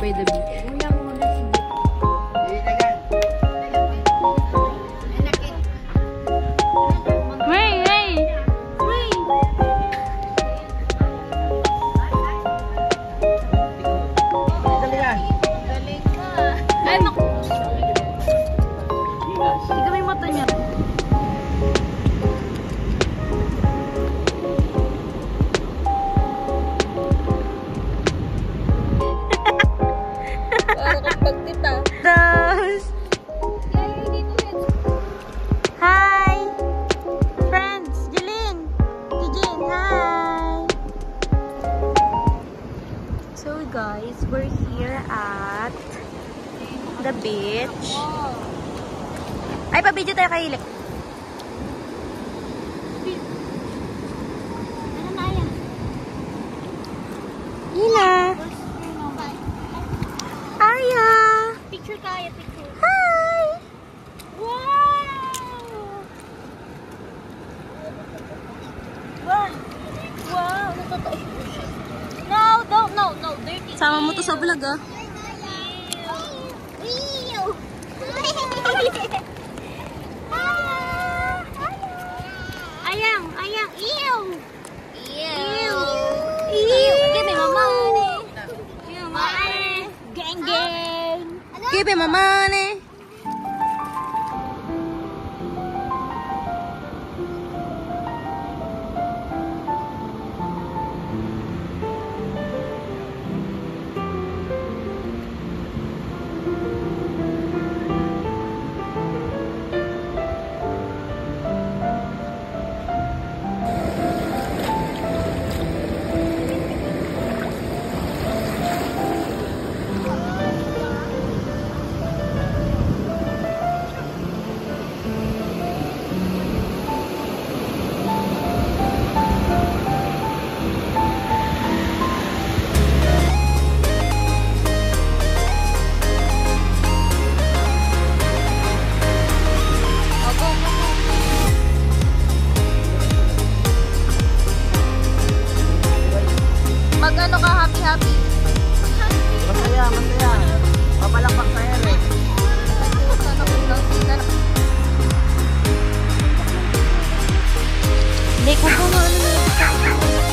by the beach. Hi! Friends! Jeline! Tijin! Hi! So guys, we're here at the beach. Ay, pa-video tayo kay Hilik. Hila! Arya! Picture tayo, picture. Hi! Wow! Wow! Wow! No, dirty. Sama mo to sa vlog ah. Ew! Ayang! Ew! Ew! Give me my money! Gang! Give me my money! Mag-ano ka, happy? Masaya. Papalakpak sa ere. Hindi ko po ano.